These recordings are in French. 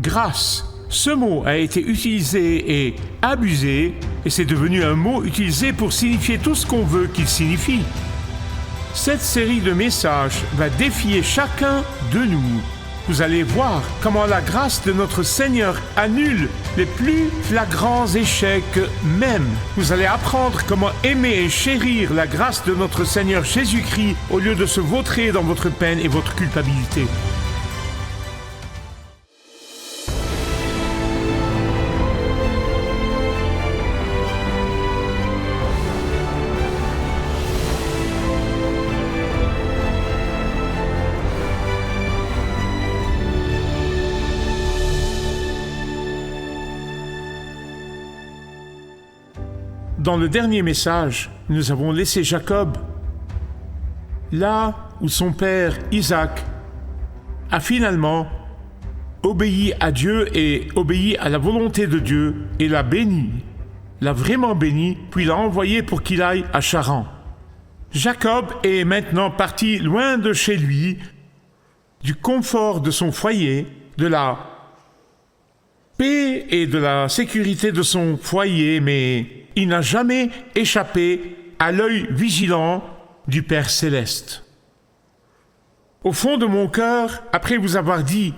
grâce. Ce mot a été utilisé et abusé, et c'est devenu un mot utilisé pour signifier tout ce qu'on veut qu'il signifie. Cette série de messages va défier chacun de nous. Vous allez voir comment la grâce de notre Seigneur annule les plus flagrants échecs même. Vous allez apprendre comment aimer et chérir la grâce de notre Seigneur Jésus-Christ au lieu de se vautrer dans votre peine et votre culpabilité. Dans le dernier message, nous avons laissé Jacob là où son père Isaac a finalement obéi à Dieu et obéi à la volonté de Dieu et l'a béni, l'a vraiment béni, puis l'a envoyé pour qu'il aille à Charan. Jacob est maintenant parti loin de chez lui, du confort de son foyer, de la paix et de la sécurité de son foyer, mais il n'a jamais échappé à l'œil vigilant du Père Céleste. Au fond de mon cœur, après vous avoir dit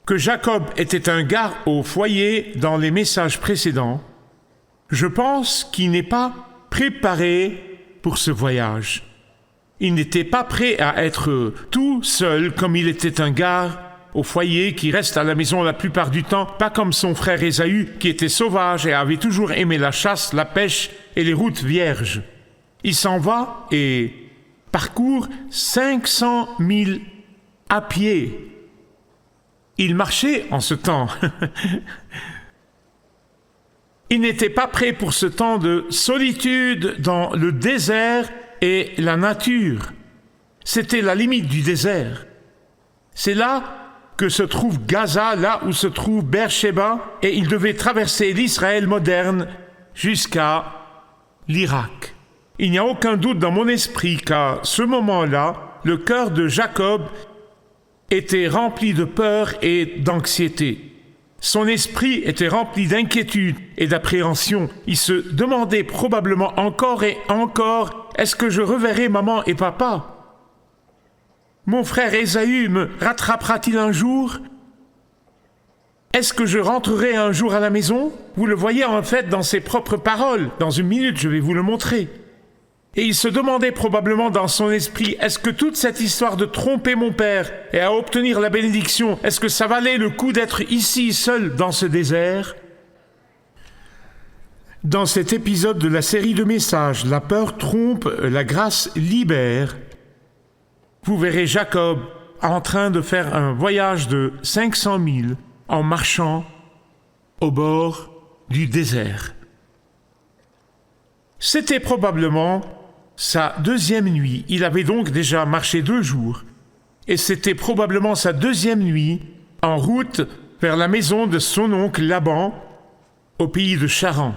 que Jacob était un gars au foyer dans les messages précédents, je pense qu'il n'est pas préparé pour ce voyage. Il n'était pas prêt à être tout seul comme il était un gars au foyer qui reste à la maison la plupart du temps, pas comme son frère Ésaü qui était sauvage et avait toujours aimé la chasse, la pêche et les routes vierges. Il s'en va et parcourt 500 000 à pied. Il marchait en ce temps. Il n'était pas prêt pour ce temps de solitude dans le désert et la nature. C'était la limite du désert. C'est là que se trouve Gaza, là où se trouve Beersheba, et il devait traverser l'Israël moderne jusqu'à l'Irak. Il n'y a aucun doute dans mon esprit qu'à ce moment-là, le cœur de Jacob était rempli de peur et d'anxiété. Son esprit était rempli d'inquiétude et d'appréhension. Il se demandait probablement encore et encore, est-ce que je reverrai maman et papa ? Mon frère Ésaü me rattrapera-t-il un jour ? Est-ce que je rentrerai un jour à la maison ? Vous le voyez en fait dans ses propres paroles. Dans une minute, je vais vous le montrer. Et il se demandait probablement dans son esprit, est-ce que toute cette histoire de tromper mon père et à obtenir la bénédiction, est-ce que ça valait le coup d'être ici seul dans ce désert ? Dans cet épisode de la série de messages, la peur trompe, la grâce libère, vous verrez Jacob en train de faire un voyage de 500 000 en marchant au bord du désert. C'était probablement sa deuxième nuit. Il avait donc déjà marché 2 jours. Et c'était probablement sa deuxième nuit en route vers la maison de son oncle Laban au pays de Charan.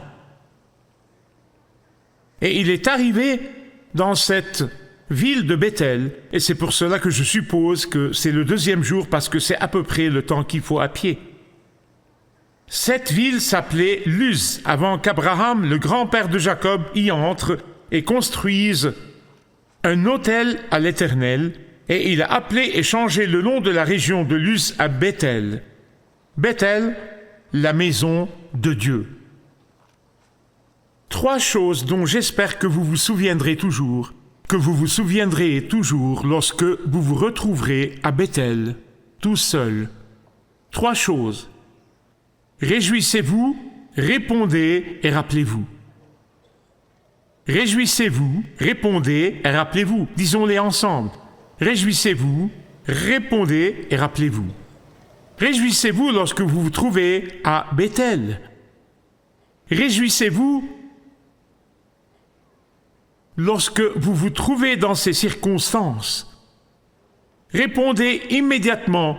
Et il est arrivé dans cette ville de Bethel, et c'est pour cela que je suppose que c'est le 2e jour parce que c'est à peu près le temps qu'il faut à pied. Cette ville s'appelait Luz, avant qu'Abraham, le grand-père de Jacob, y entre et construise un autel à l'Éternel, et il a appelé et changé le nom de la région de Luz à Bethel. Bethel, la maison de Dieu. 3 choses dont j'espère que vous vous souviendrez toujours lorsque vous vous retrouverez à Bethel, tout seul. 3 choses. Réjouissez-vous, répondez et rappelez-vous. Réjouissez-vous, répondez et rappelez-vous. Disons-les ensemble. Réjouissez-vous, répondez et rappelez-vous. Réjouissez-vous lorsque vous vous trouvez à Bethel. Réjouissez-vous lorsque vous vous trouvez dans ces circonstances. Répondez immédiatement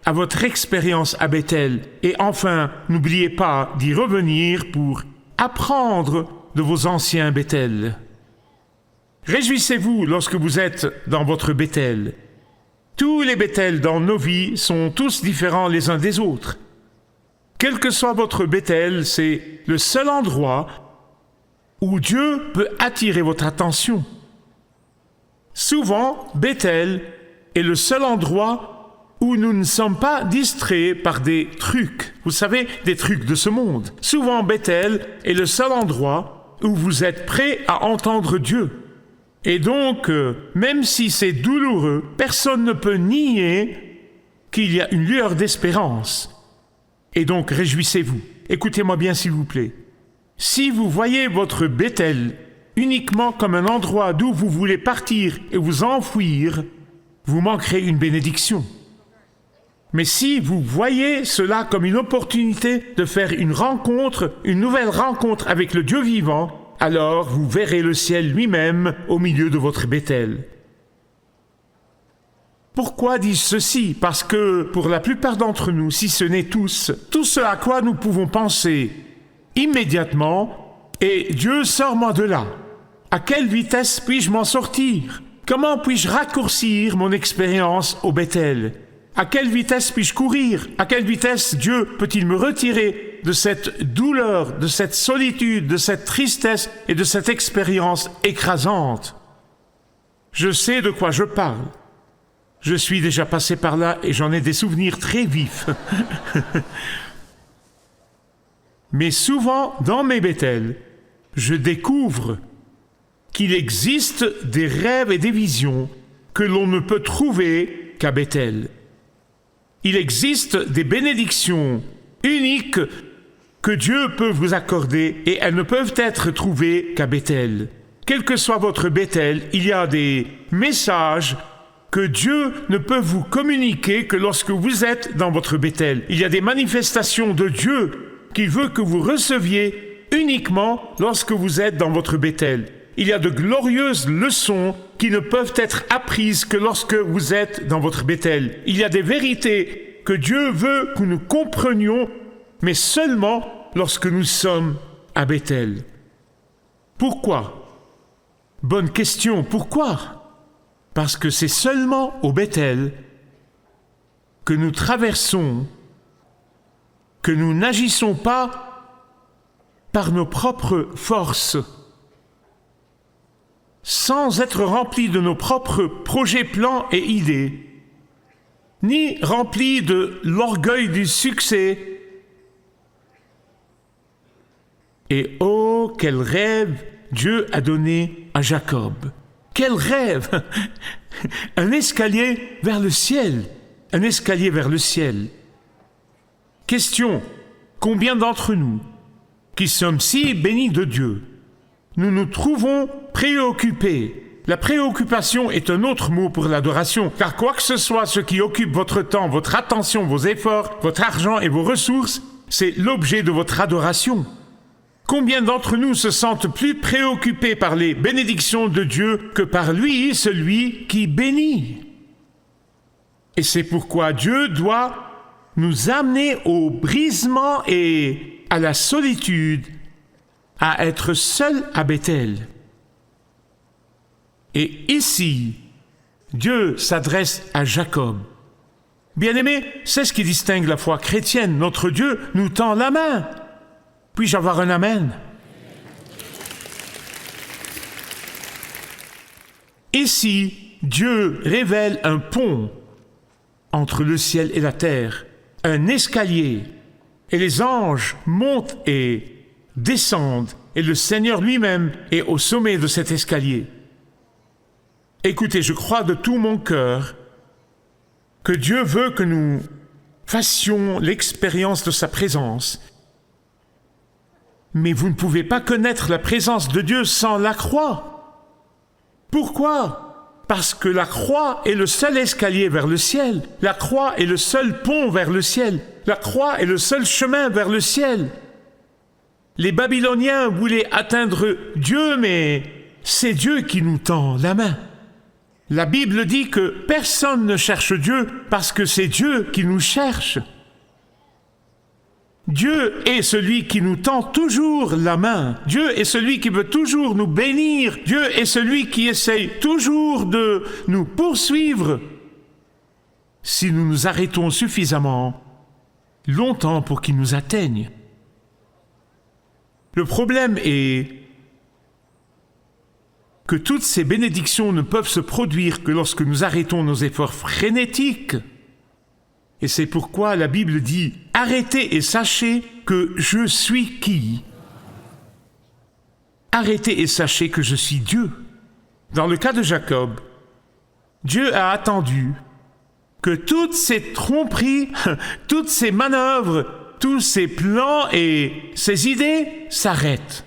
à votre expérience à Bethel et enfin, n'oubliez pas d'y revenir pour apprendre de vos anciens Bethel. Réjouissez-vous lorsque vous êtes dans votre Bethel. Tous les Bethel dans nos vies sont tous différents les uns des autres. quel que soit votre Bethel, c'est le seul endroit où Dieu peut attirer votre attention. Souvent, Bethel est le seul endroit où nous ne sommes pas distraits par des trucs. Vous savez, des trucs de ce monde. Souvent, Bethel est le seul endroit où vous êtes prêt à entendre Dieu. Et donc, même si c'est douloureux, personne ne peut nier qu'il y a une lueur d'espérance. Et donc, réjouissez-vous. Écoutez-moi bien, s'il vous plaît. Si vous voyez votre Bethel uniquement comme un endroit d'où vous voulez partir et vous enfouir, vous manquerez une bénédiction. Mais si vous voyez cela comme une opportunité de faire une rencontre, une nouvelle rencontre avec le Dieu vivant, alors vous verrez le ciel lui-même au milieu de votre Bethel. Pourquoi dis-je ceci? Parce que pour la plupart d'entre nous, si ce n'est tous, tout ce à quoi nous pouvons penser immédiatement est « Dieu, sors-moi de là. À quelle vitesse puis-je m'en sortir? Comment puis-je raccourcir mon expérience au Bethel? À quelle vitesse puis-je courir? À quelle vitesse Dieu peut-il me retirer de cette douleur, de cette solitude, de cette tristesse et de cette expérience écrasante? Je sais de quoi je parle. Je suis déjà passé par là et j'en ai des souvenirs très vifs. Mais souvent, dans mes Bethel, je découvre qu'il existe des rêves et des visions que l'on ne peut trouver qu'à Bethel. Il existe des bénédictions uniques que Dieu peut vous accorder et elles ne peuvent être trouvées qu'à Bethel. Quel que soit votre Bethel, il y a des messages que Dieu ne peut vous communiquer que lorsque vous êtes dans votre Bethel. Il y a des manifestations de Dieu qu'il veut que vous receviez uniquement lorsque vous êtes dans votre Bethel. Il y a de glorieuses leçons qui ne peuvent être apprises que lorsque vous êtes dans votre Bethel. Il y a des vérités que Dieu veut que nous comprenions, mais seulement lorsque nous sommes à Bethel. Pourquoi? Bonne question, pourquoi? Parce que c'est seulement au Bethel que nous traversons, que nous n'agissons pas par nos propres forces, sans être remplis de nos propres projets, plans et idées, ni remplis de l'orgueil du succès. Et oh, quel rêve Dieu a donné à Jacob! Quel rêve! Un escalier vers le ciel, un escalier vers le ciel. Question, combien d'entre nous, qui sommes si bénis de Dieu, nous nous trouvons préoccupés? La préoccupation est un autre mot pour l'adoration, car quoi que ce soit ce qui occupe votre temps, votre attention, vos efforts, votre argent et vos ressources, c'est l'objet de votre adoration. Combien d'entre nous se sentent plus préoccupés par les bénédictions de Dieu que par lui, celui qui bénit? Et c'est pourquoi Dieu doit nous amener au brisement et à la solitude, à être seul à Bethel. Et ici, Dieu s'adresse à Jacob. Bien-aimé, c'est ce qui distingue la foi chrétienne. Notre Dieu nous tend la main. Puis-je avoir un amen? Ici, Dieu révèle un pont entre le ciel et la terre, un escalier, et les anges montent et descendent, et le Seigneur lui-même est au sommet de cet escalier. Écoutez, je crois de tout mon cœur que Dieu veut que nous fassions l'expérience de sa présence. Mais vous ne pouvez pas connaître la présence de Dieu sans la croix. Pourquoi? Parce que la croix est le seul escalier vers le ciel. La croix est le seul pont vers le ciel. La croix est le seul chemin vers le ciel. Les Babyloniens voulaient atteindre Dieu, mais c'est Dieu qui nous tend la main. La Bible dit que personne ne cherche Dieu parce que c'est Dieu qui nous cherche. Dieu est celui qui nous tend toujours la main. Dieu est celui qui veut toujours nous bénir. Dieu est celui qui essaye toujours de nous poursuivre si nous nous arrêtons suffisamment longtemps pour qu'il nous atteigne. Le problème est que toutes ces bénédictions ne peuvent se produire que lorsque nous arrêtons nos efforts frénétiques. Et c'est pourquoi la Bible dit « Arrêtez et sachez que je suis qui ?» Arrêtez et sachez que je suis Dieu. Dans le cas de Jacob, Dieu a attendu que toutes ces tromperies, toutes ces manœuvres, tous ces plans et ces idées s'arrêtent.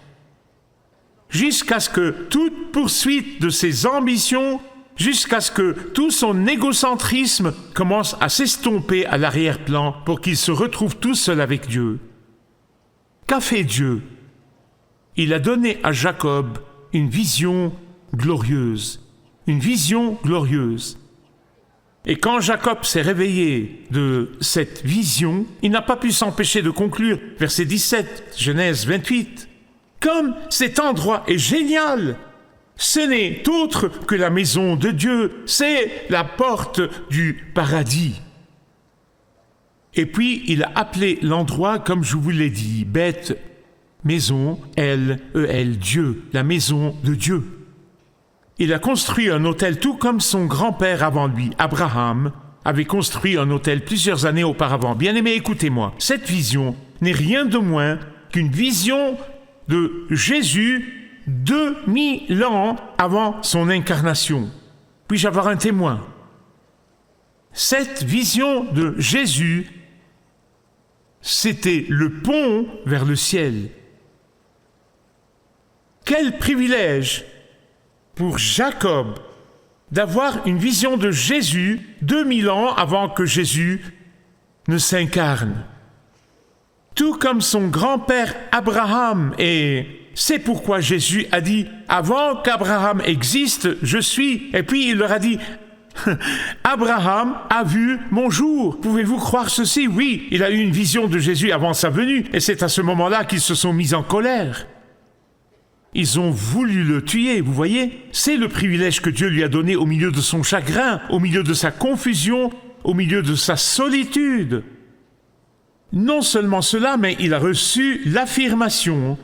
Jusqu'à ce que toute poursuite de ses ambitions, jusqu'à ce que tout son égocentrisme commence à s'estomper à l'arrière-plan pour qu'il se retrouve tout seul avec Dieu. Qu'a fait Dieu? Il a donné à Jacob une vision glorieuse. Une vision glorieuse. Et quand Jacob s'est réveillé de cette vision, il n'a pas pu s'empêcher de conclure, verset 17, Genèse 28, « Comme cet endroit est génial, ce n'est autre que la maison de Dieu, c'est la porte du paradis. » Et puis, il a appelé l'endroit, comme je vous l'ai dit, Beth, maison, L-E-L, Dieu, la maison de Dieu. Il a construit un autel tout comme son grand-père avant lui, Abraham, avait construit un autel plusieurs années auparavant. Bien-aimés, écoutez-moi, cette vision n'est rien de moins qu'une vision de Jésus 2000 ans avant son incarnation. Puis-je avoir un témoin? Cette vision de Jésus, c'était le pont vers le ciel. Quel privilège pour Jacob d'avoir une vision de Jésus 2000 ans avant que Jésus ne s'incarne. Tout comme son grand-père Abraham, et c'est pourquoi Jésus a dit « Avant qu'Abraham existe, je suis ». Et puis il leur a dit « Abraham a vu mon jour. Pouvez-vous croire ceci? » Oui, il a eu une vision de Jésus avant sa venue, et c'est à ce moment-là qu'ils se sont mis en colère. Ils ont voulu le tuer, vous voyez? C'est le privilège que Dieu lui a donné au milieu de son chagrin, au milieu de sa confusion, au milieu de sa solitude. Non seulement cela, mais il a reçu l'affirmation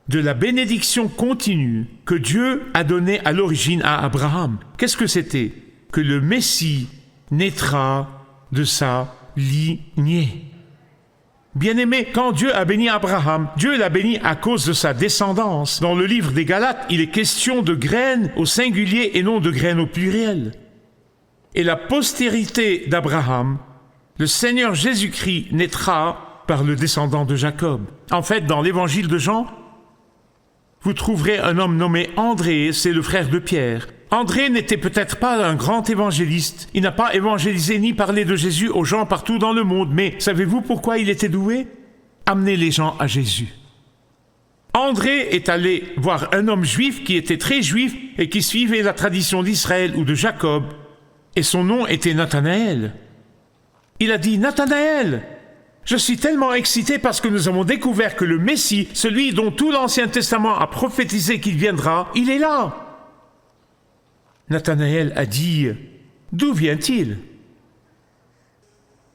de la bénédiction continue que Dieu a donnée à l'origine à Abraham. Qu'est-ce que c'était? Que le Messie naîtra de sa lignée. Bien-aimé, quand Dieu a béni Abraham, Dieu l'a béni à cause de sa descendance. Dans le livre des Galates, il est question de graines au singulier et non de graines au pluriel. Et la postérité d'Abraham, le Seigneur Jésus-Christ naîtra par le descendant de Jacob. En fait, dans l'évangile de Jean, vous trouverez un homme nommé André, c'est le frère de Pierre. André n'était peut-être pas un grand évangéliste. Il n'a pas évangélisé ni parlé de Jésus aux gens partout dans le monde. Mais savez-vous pourquoi il était doué? Amener les gens à Jésus. André est allé voir un homme juif qui était très juif et qui suivait la tradition d'Israël ou de Jacob. Et son nom était Nathanaël. Il a dit « Nathanaël, je suis tellement excité parce que nous avons découvert que le Messie, celui dont tout l'Ancien Testament a prophétisé qu'il viendra, il est là. » Nathanaël a dit « D'où vient-il?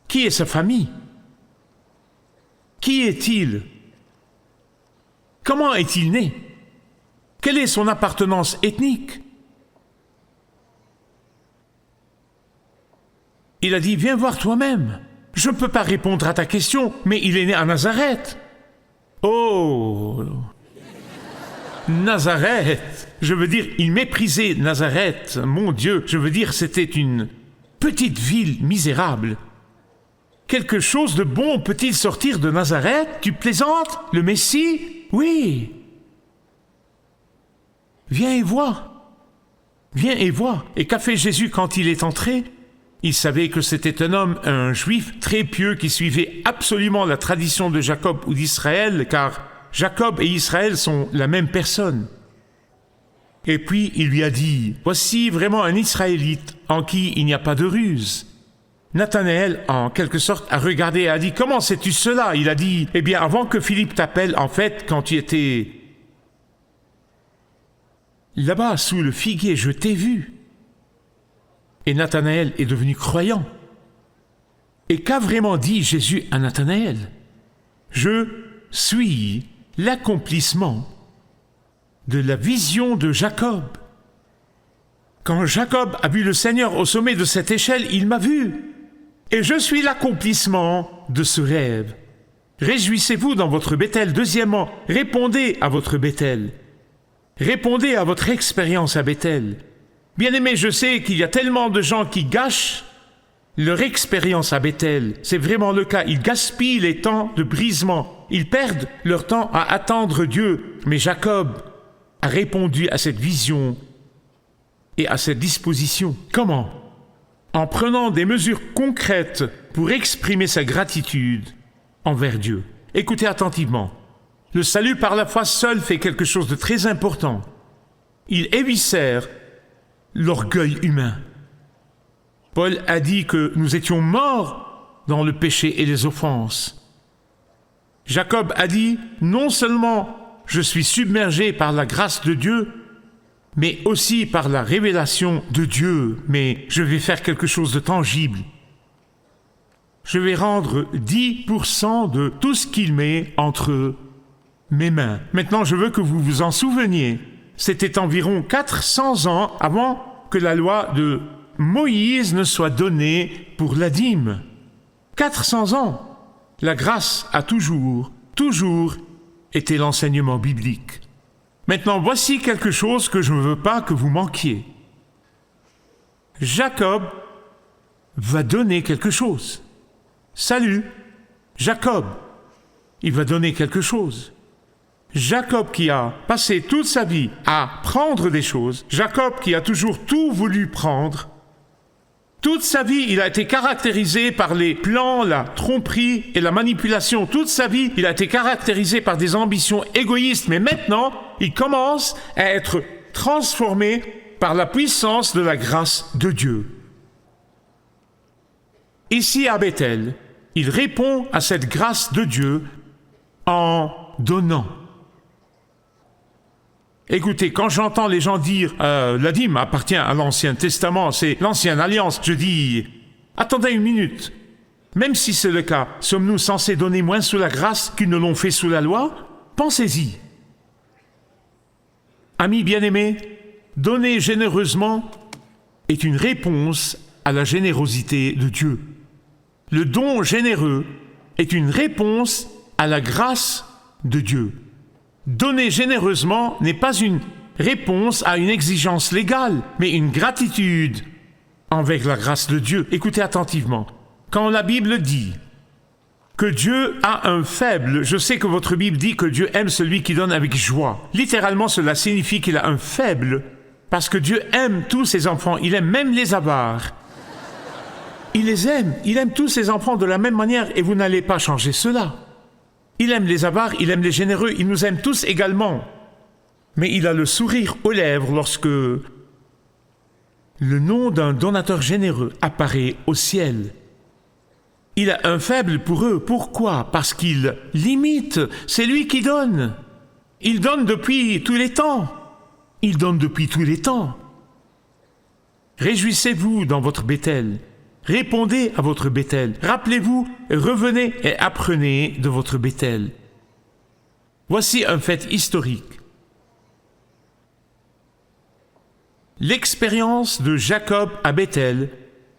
Qui est sa famille? Qui est-il? Comment est-il né? Quelle est son appartenance ethnique? » Il a dit « Viens voir toi-même. Je ne peux pas répondre à ta question, mais il est né à Nazareth. » Oh! Nazareth! Je veux dire, il méprisait Nazareth. Mon Dieu, je veux dire, c'était une petite ville misérable. Quelque chose de bon peut-il sortir de Nazareth? Tu plaisantes? Le Messie? Oui. Viens et vois. Viens et vois. Et qu'a fait Jésus quand il est entré? Il savait que c'était un homme, un juif très pieux qui suivait absolument la tradition de Jacob ou d'Israël, car Jacob et Israël sont la même personne. Et puis il lui a dit, « Voici vraiment un Israélite en qui il n'y a pas de ruse. » Nathanaël, en quelque sorte, a regardé et a dit, « Comment sais-tu cela ?» Il a dit, « Eh bien, avant que Philippe t'appelle, en fait, quand tu étais là-bas, sous le figuier, je t'ai vu. » Et Nathanaël est devenu croyant. Et qu'a vraiment dit Jésus à Nathanaël? Je suis l'accomplissement de la vision de Jacob. Quand Jacob a vu le Seigneur au sommet de cette échelle, il m'a vu. Et je suis l'accomplissement de ce rêve. Réjouissez-vous dans votre Béthel. Deuxièmement, répondez à votre Béthel. Répondez à votre expérience à Béthel. Bien-aimés, je sais qu'il y a tellement de gens qui gâchent leur expérience à Béthel. C'est vraiment le cas. Ils gaspillent les temps de brisement. Ils perdent leur temps à attendre Dieu. Mais Jacob a répondu à cette vision et à cette disposition. Comment? En prenant des mesures concrètes pour exprimer sa gratitude envers Dieu. Écoutez attentivement. Le salut par la foi seul fait quelque chose de très important. Il éviscère l'orgueil humain. Paul a dit que nous étions morts dans le péché et les offenses. Jacob a dit, non seulement je suis submergé par la grâce de Dieu, mais aussi par la révélation de Dieu, mais je vais faire quelque chose de tangible. Je vais rendre 10% de tout ce qu'il met entre mes mains. Maintenant, je veux que vous vous en souveniez. C'était environ 400 ans avant que la loi de Moïse ne soit donnée pour la dîme. 400 ans. La grâce a toujours été l'enseignement biblique. Maintenant, voici quelque chose que je ne veux pas que vous manquiez. Jacob va donner quelque chose. Salut, Jacob, il va donner quelque chose. Jacob qui a passé toute sa vie à prendre des choses, Jacob qui a toujours tout voulu prendre, toute sa vie, il a été caractérisé par les plans, la tromperie et la manipulation. Toute sa vie, il a été caractérisé par des ambitions égoïstes. Mais maintenant, il commence à être transformé par la puissance de la grâce de Dieu. Ici à Béthel, il répond à cette grâce de Dieu en donnant. Écoutez, quand j'entends les gens dire la dîme appartient à l'Ancien Testament, c'est l'Ancienne Alliance, je dis attendez une minute. Même si c'est le cas, sommes-nous censés donner moins sous la grâce qu'ils ne l'ont fait sous la loi? Pensez-y. Amis bien-aimés, donner généreusement est une réponse à la générosité de Dieu. Le don généreux est une réponse à la grâce de Dieu. Donner généreusement n'est pas une réponse à une exigence légale, mais une gratitude envers la grâce de Dieu. Écoutez attentivement. Quand la Bible dit que Dieu a un faible, je sais que votre Bible dit que Dieu aime celui qui donne avec joie. Littéralement, cela signifie qu'il a un faible, parce que Dieu aime tous ses enfants. Il aime même les avares. Il les aime. Il aime tous ses enfants de la même manière, et vous n'allez pas changer cela. Il aime les avares, il aime les généreux, il nous aime tous également. Mais il a le sourire aux lèvres lorsque le nom d'un donateur généreux apparaît au ciel. Il a un faible pour eux. Pourquoi? Parce qu'il l'imite. C'est lui qui donne. Il donne depuis tous les temps. Il donne depuis tous les temps. Réjouissez-vous dans votre Béthel. Répondez à votre Béthel. Rappelez-vous, revenez et apprenez de votre Béthel. Voici un fait historique. L'expérience de Jacob à Béthel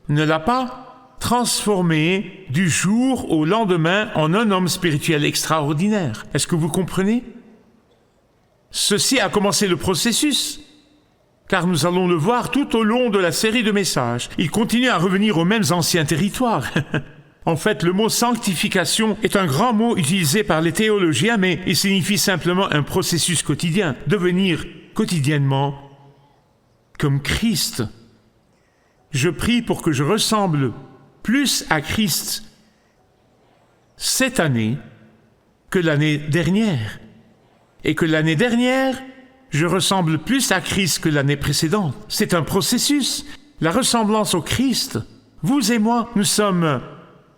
ne l'a pas transformé du jour au lendemain en un homme spirituel extraordinaire. Est-ce que vous comprenez? Ceci a commencé le processus. Car nous allons le voir tout au long de la série de messages. Il continue à revenir aux mêmes anciens territoires. En fait, le mot sanctification est un grand mot utilisé par les théologiens, mais il signifie simplement un processus quotidien, devenir quotidiennement comme Christ. Je prie pour que je ressemble plus à Christ cette année que l'année dernière, et que l'année dernière, je ressemble plus à Christ que l'année précédente. C'est un processus. La ressemblance au Christ, vous et moi, nous sommes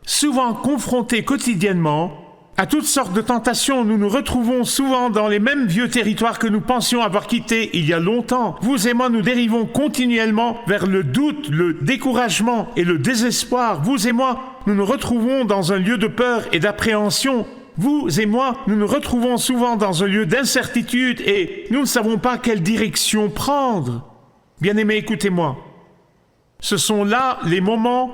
souvent confrontés quotidiennement À toutes sortes de tentations, nous nous retrouvons souvent dans les mêmes vieux territoires que nous pensions avoir quittés il y a longtemps. Vous et moi, nous dérivons continuellement vers le doute, le découragement et le désespoir. Vous et moi, nous nous retrouvons dans un lieu de peur et d'appréhension. Vous et moi, nous nous retrouvons souvent dans un lieu d'incertitude et nous ne savons pas quelle direction prendre. Bien-aimés, écoutez-moi. Ce sont là les moments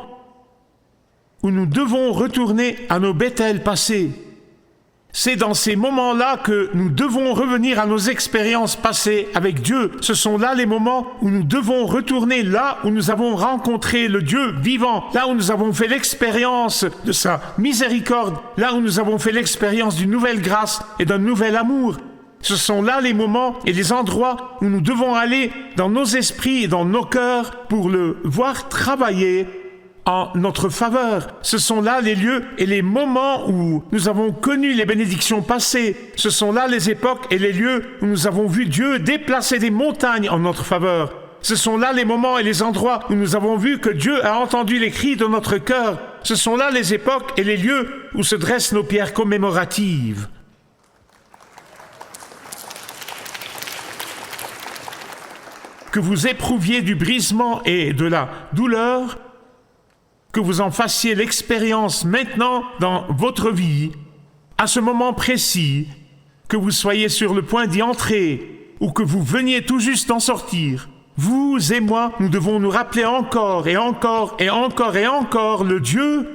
où nous devons retourner à nos Bethel passés. C'est dans ces moments-là que nous devons revenir à nos expériences passées avec Dieu. Ce sont là les moments où nous devons retourner là où nous avons rencontré le Dieu vivant, là où nous avons fait l'expérience de sa miséricorde, là où nous avons fait l'expérience d'une nouvelle grâce et d'un nouvel amour. Ce sont là les moments et les endroits où nous devons aller dans nos esprits et dans nos cœurs pour le voir travailler en notre faveur. Ce sont là les lieux et les moments où nous avons connu les bénédictions passées. Ce sont là les époques et les lieux où nous avons vu Dieu déplacer des montagnes en notre faveur. Ce sont là les moments et les endroits où nous avons vu que Dieu a entendu les cris de notre cœur. Ce sont là les époques et les lieux où se dressent nos pierres commémoratives. Que vous éprouviez du brisement et de la douleur, que vous en fassiez l'expérience maintenant dans votre vie, à ce moment précis, que vous soyez sur le point d'y entrer ou que vous veniez tout juste d'en sortir, vous et moi, nous devons nous rappeler encore et encore et encore et encore le Dieu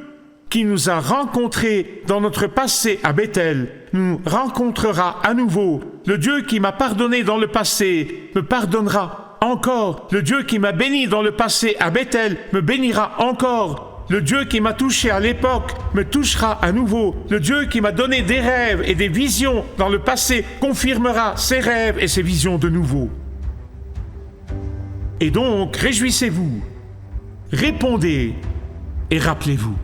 qui nous a rencontrés dans notre passé à Bethel, nous rencontrera à nouveau. Le Dieu qui m'a pardonné dans le passé me pardonnera encore. Le Dieu qui m'a béni dans le passé à Bethel me bénira encore. Le Dieu qui m'a touché à l'époque me touchera à nouveau. Le Dieu qui m'a donné des rêves et des visions dans le passé confirmera ses rêves et ses visions de nouveau. Et donc, réjouissez-vous, répondez et rappelez-vous.